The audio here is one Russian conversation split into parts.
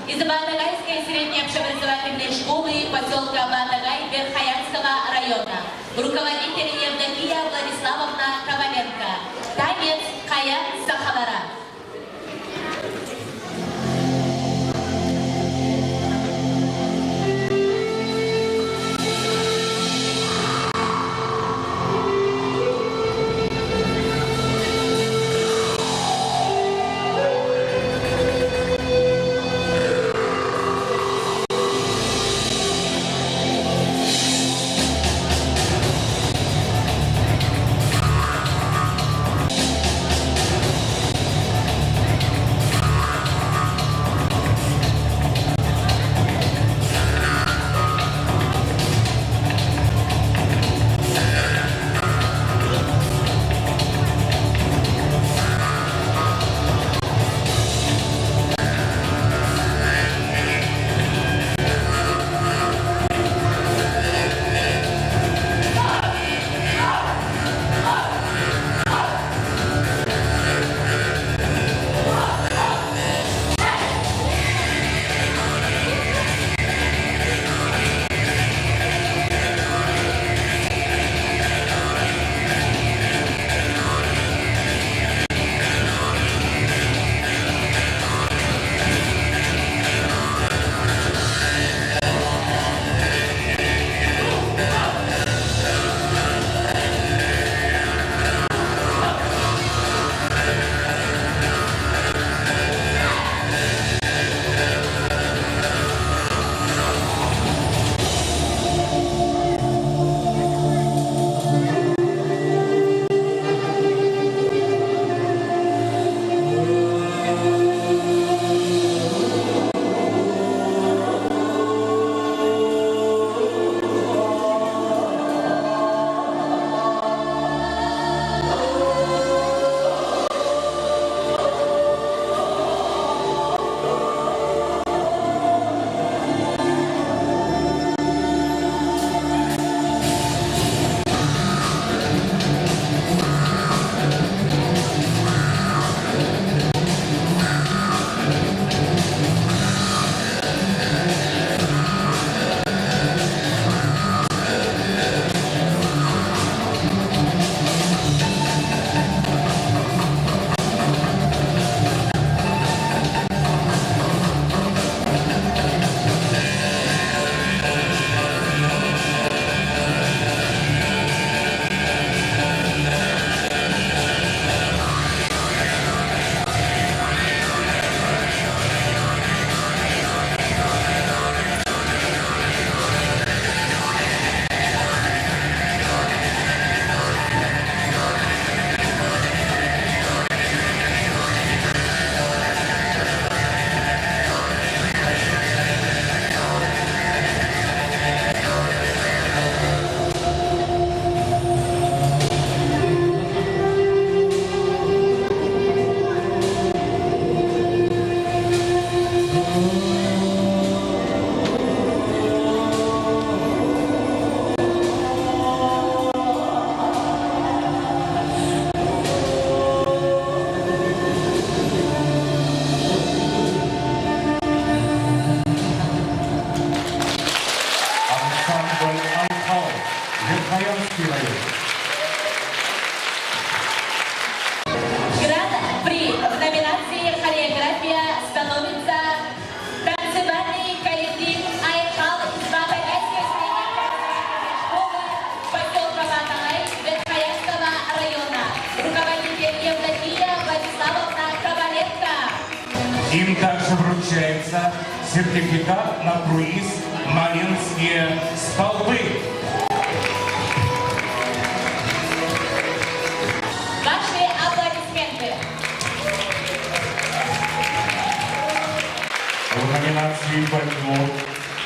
из Бандагайской средней общеобразовательной школы поселка Бандагай Верхоянского района. Руководитель Евдокия Владиславовна Коваленко. Танец Кая Сахабара. Гран-при в номинации «Хореография» становится танцевальный коллектив «Айхал» из Бандагайской средней школы поселка Бандагай Верхоянского района. Руководитель Евдокия Владиславовна Коваленко. Им также вручается сертификат на круиз «Маринские столбы». Ваши аплодисменты. В номинации «Фольклор»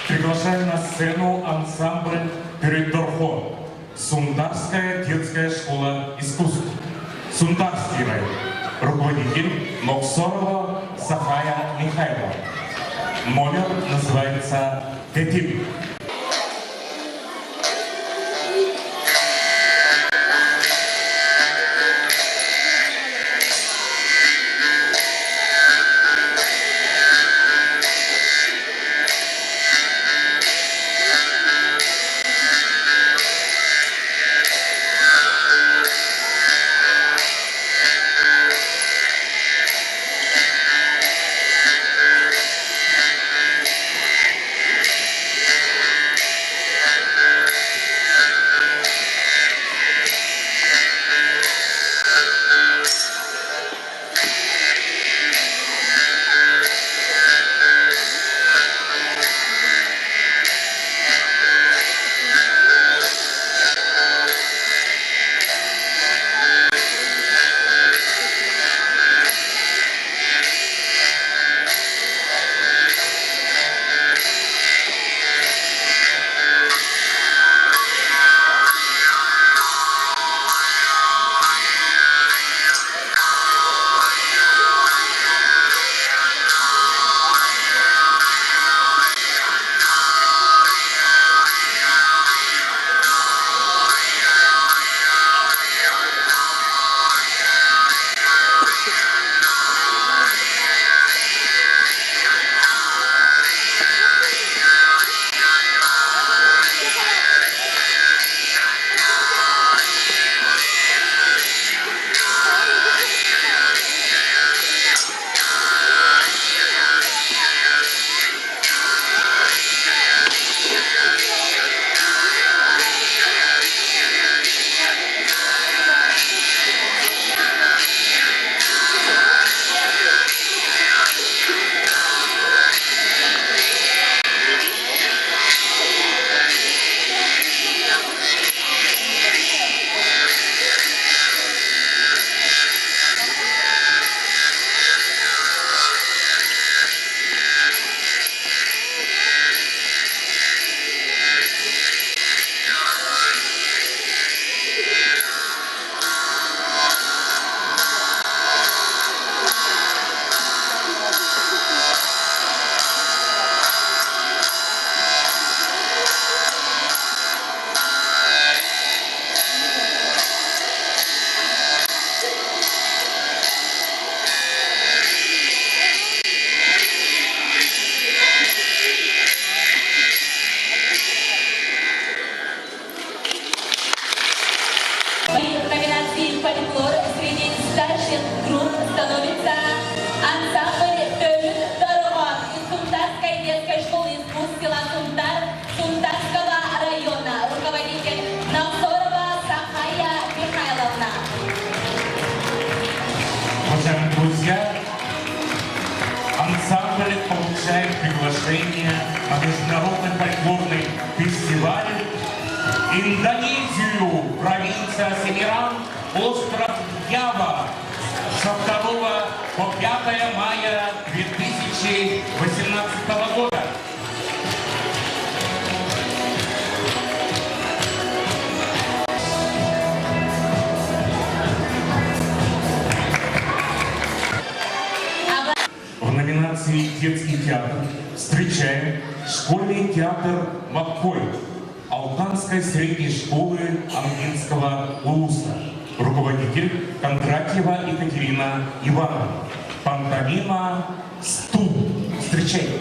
приглашаю на сцену ансамбль «Передорхон» Сундарская детская школа искусств. Сундарский район. Руководитель Моксорова Сахая Михайлова. Номер называется «Детим». ансамбль получает приглашение на международный фольклорный фестиваль Индонезию, провинция Семиран, остров Ява, со 2 по 5 мая 2018 года. В номинации «Детский театр» встречаем школьный театр «Маккой» Алтанской средней школы Ангинского улуса. Руководитель Кондратьева Екатерина Ивановна. Пантомима «Стул». Встречаем.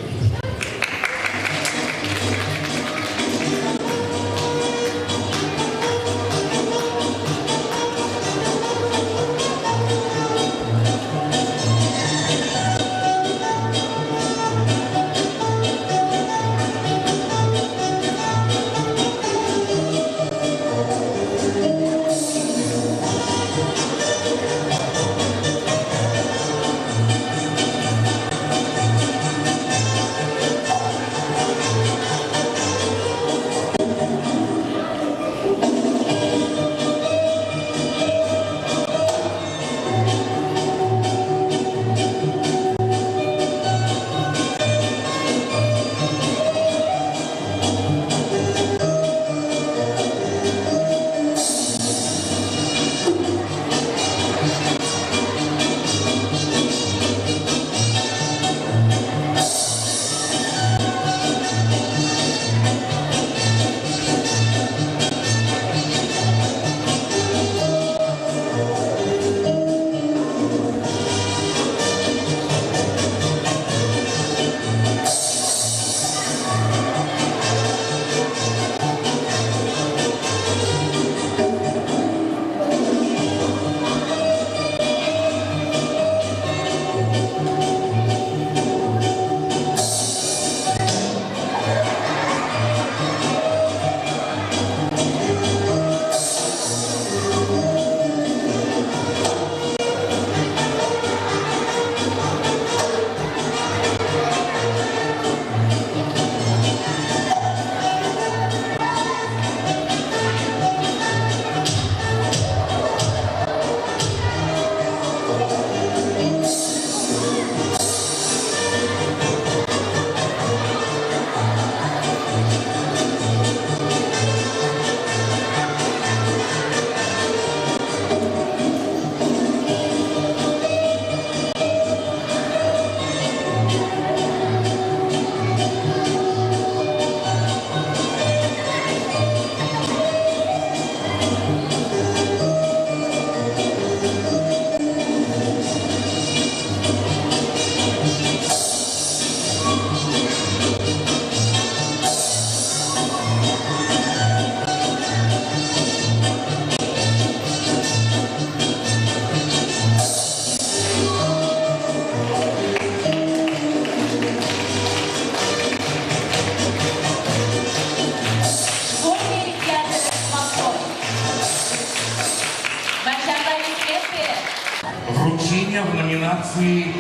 Вручение в номинации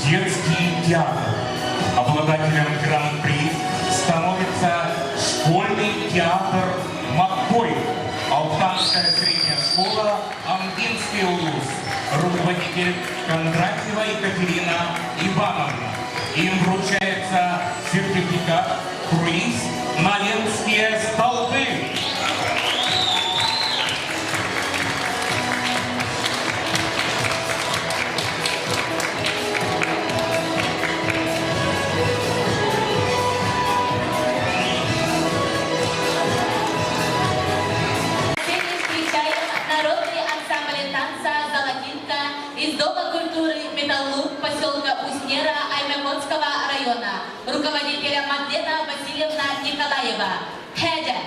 «Детский театр». Обладателем гран-при становится школьный театр «Маккой», Алтанская средняя школа, Ангинский улус. Руководитель Кондратьева Екатерина Ивановна. Им вручается сертификат «Круиз на Ленские столбы». Из Дома культуры «Металлург» поселка Уснера Аймякотского района. Руководителя Мадлена Васильевна Николаева. Хедя.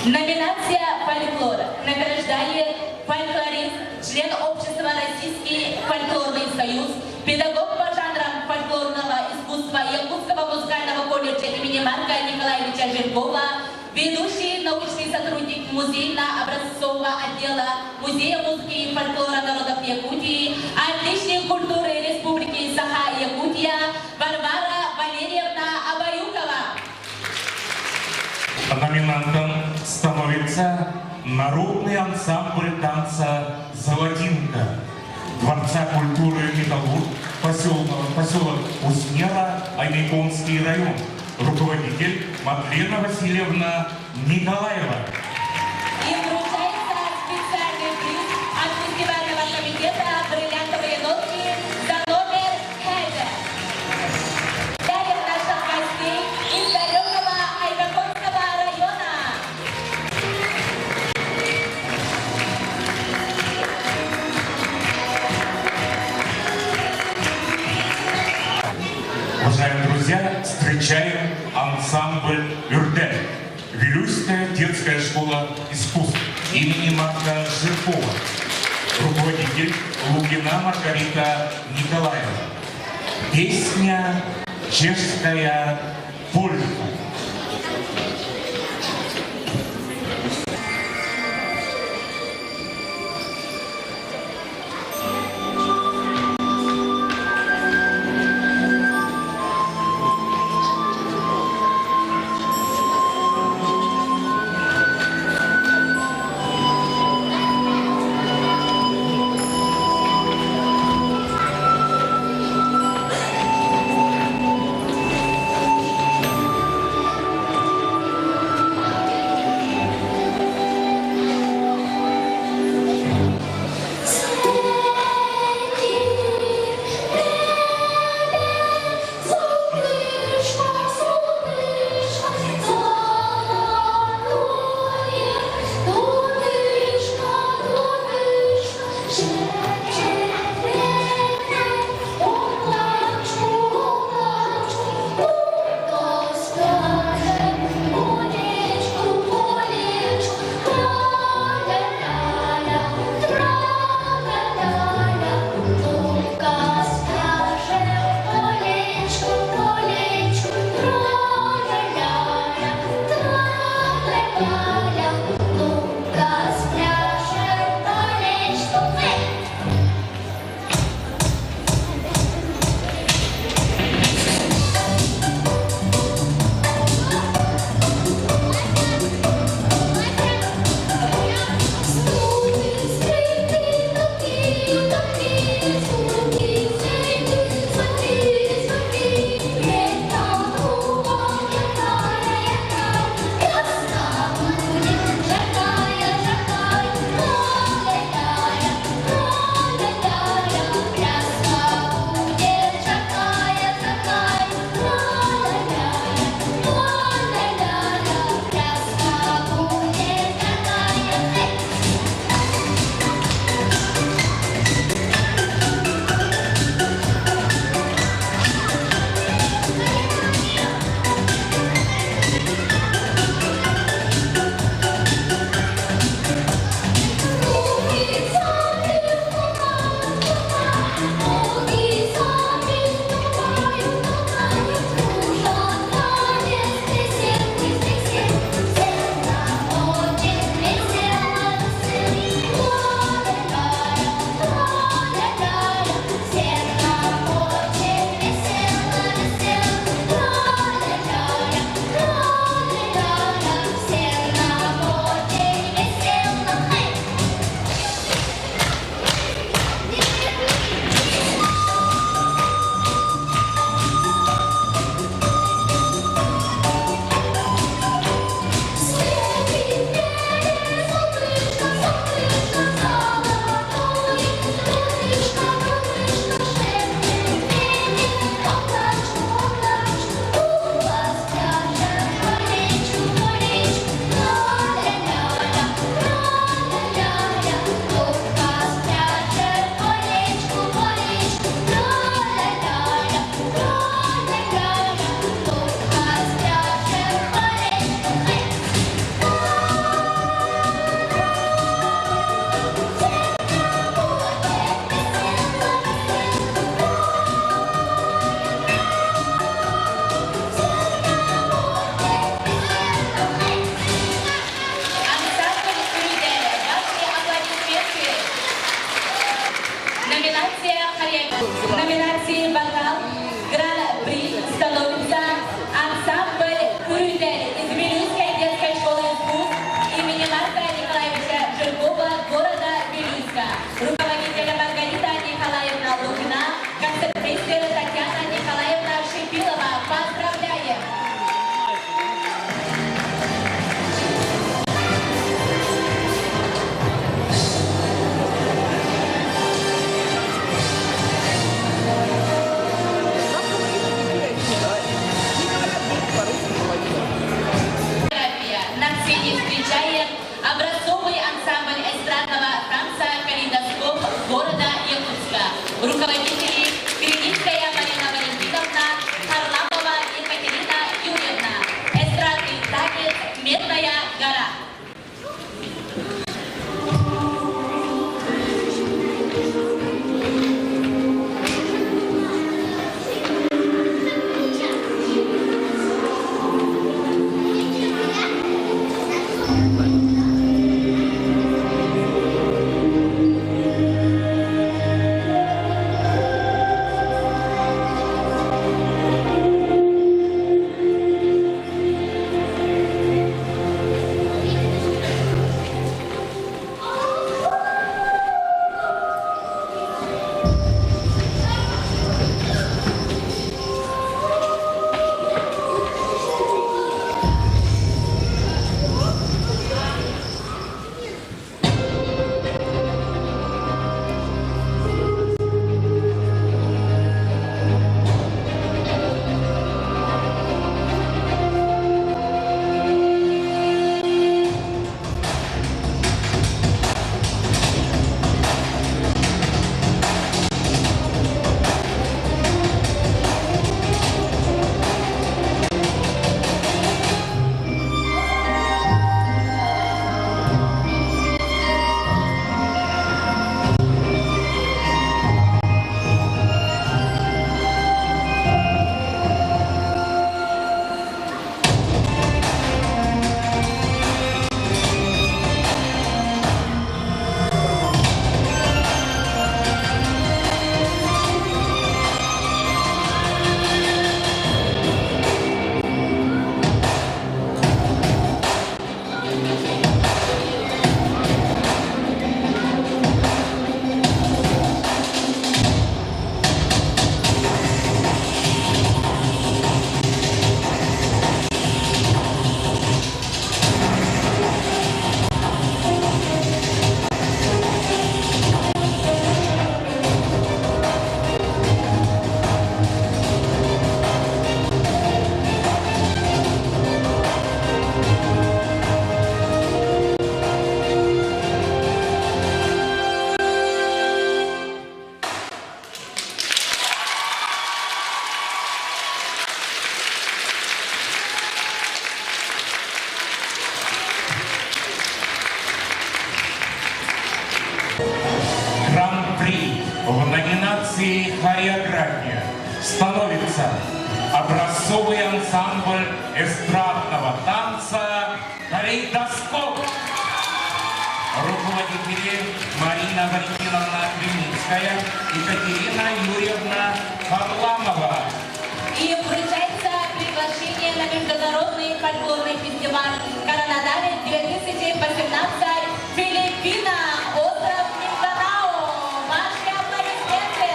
Номинация «Фольклор». Награждает фольклорист, член общества «Российский фольклорный союз», педагог по жанрам фольклорного искусства Якутского музыкального колледжа имени Марка Николаевича Жиркова, ведущий научный сотрудник музейно-образцового отдела Музея музыки и фольклора народов Якутии, отличник культуры Республики Саха-Якутия Варвара Валерьевна Абаюкова. Номинантом становится народный ансамбль танца «Золотинка» Дворца культуры «Металлург», поселок Уснера, Аймяконский район. Руководитель Мадлена Васильевна Николаева. И вручается специальный приз от фестивального комитета «Бриллиантовые нотки» за номер «Хеджа». Дарим наших гостей из далекого Аймяконского района. Уважаемые друзья, встречаем ансамбль «Юрдель». Вилюйская детская школа искусств имени Марка Жиркова. Руководитель Лукина Маргарита Николаева. Песня «Чешская полька». Медная гора. Гран-при в номинации «Хореография» становится образцовый ансамбль эстрадного танца «Калейдоскоп». Руководители Марина Валентиновна Креминская и Екатерина Юрьевна Харламова. И вручается приглашение на международный фольклорный фестиваль «Коронадале 2018» Филиппина, остров Минданао. Ваши аплодисменты!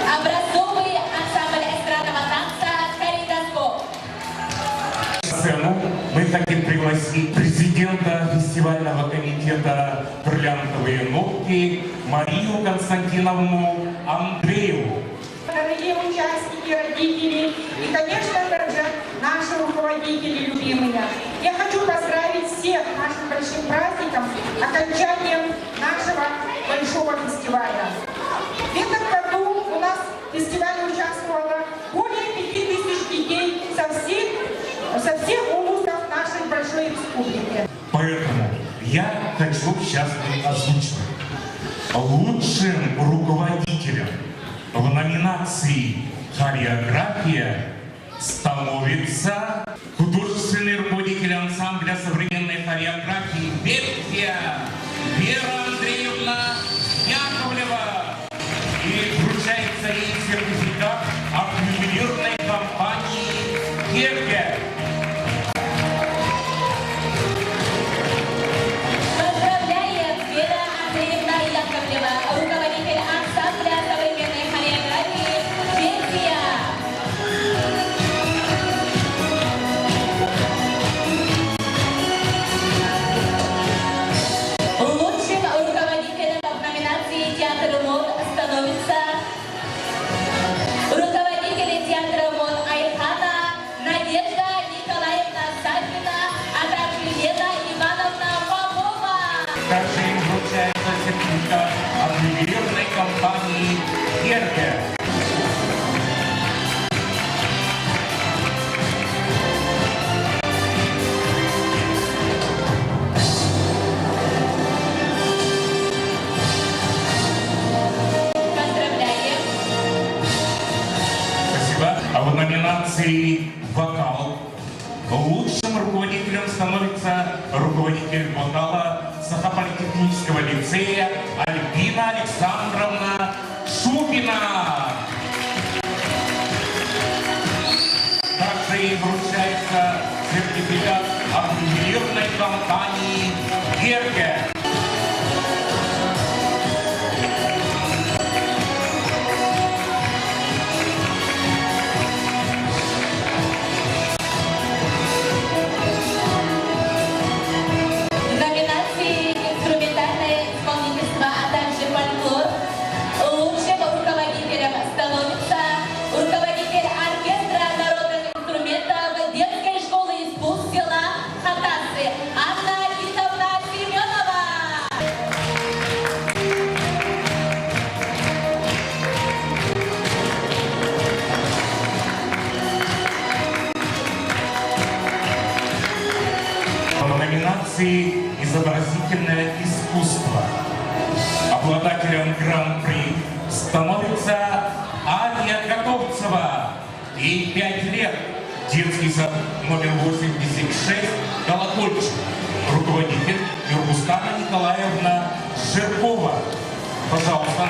Образцовый ансамбль эстрадного танца «Калейдоскоп». На сцену мы хотим пригласить президента фестивального комитета «Бриллиантовые ногти» Марию Константиновну Андрееву. Дорогие участники, родители и, конечно, также наши руководители любимые. Я хочу поздравить всех нашим большим праздником, окончанием нашего большого фестиваля. В этом году у нас в фестивале участвовало более 5000 детей со всех улусов нашей большой республики. Поэтому я хочу сейчас озвучить. Лучшим руководителем в номинации «Хореография» становится художественный руководитель ансамбля современной хореографии «Бельгия» Вера Андреевна Яковлева. И вручается ей сертификат от ювелирной компании «Герге». Поздравляем, Вера Андреевна Яковлева, руководитель ансамбля современной хореографии «Бельгия». Лучшим сертификат от ювелирной компании «Герге». Поздравляем. Спасибо. А в номинации «Вокал» лучшим руководителем становится руководитель вокала Сахаполитехнического лицея Альбина Александровна Шубина. Также ей вручается сертификат от ювелирной компании «Герге». В номинации «Инструментальное исполнительство», а также «Фольклор» лучшим руководителем становится руководитель оркестра народных инструментов детской школы искусств села Хакасы Анна Гитовна Семенова. В номинации «Изобразительное искусство» обладателем гран-при становится Аня Готовцева. Ей 5 лет. Детский сад номер 86, колокольчик. Руководитель Юрбускана Николаевна Жиркова. Пожалуйста.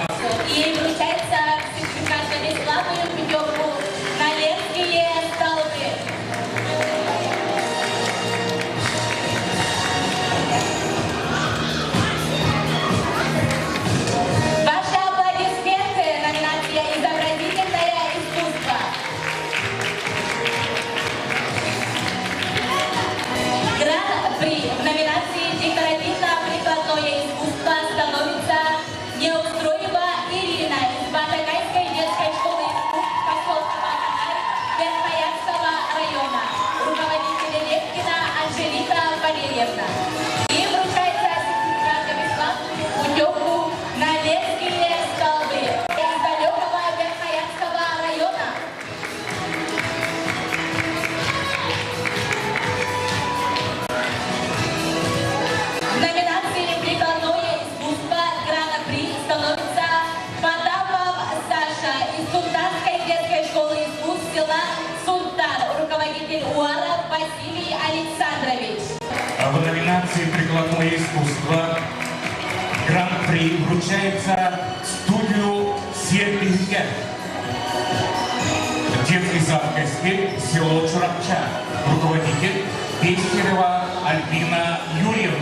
Ей вручается сертификат на бесплатную путевку на Ленские столбы. Ваши аплодисменты. Номинация «Изобразительное искусство». Гран-при в номинации «Декоративно-прикладное искусство» становится Неустроева Ирина из Батагайской детской школы искусств поселка Батагай Верхоянского района. Руководитель Лепкина Анжелика Валерьевна. Ей вручается сертификат на бесплатную путевку на Ленские столбы из далекого Верхоянского района. В номинации «Прикладное искусство» гран-при становится Потапов Саша из Султанской детской школы искусств села Султан, руководитель УАРа Василий Александрович. А в номинации «Прикладное искусство» гран-при вручается студию «Сертификат». Детский сад «Каспель», село Чурапча. Руководитель Пестерева Альбина Юрьевна.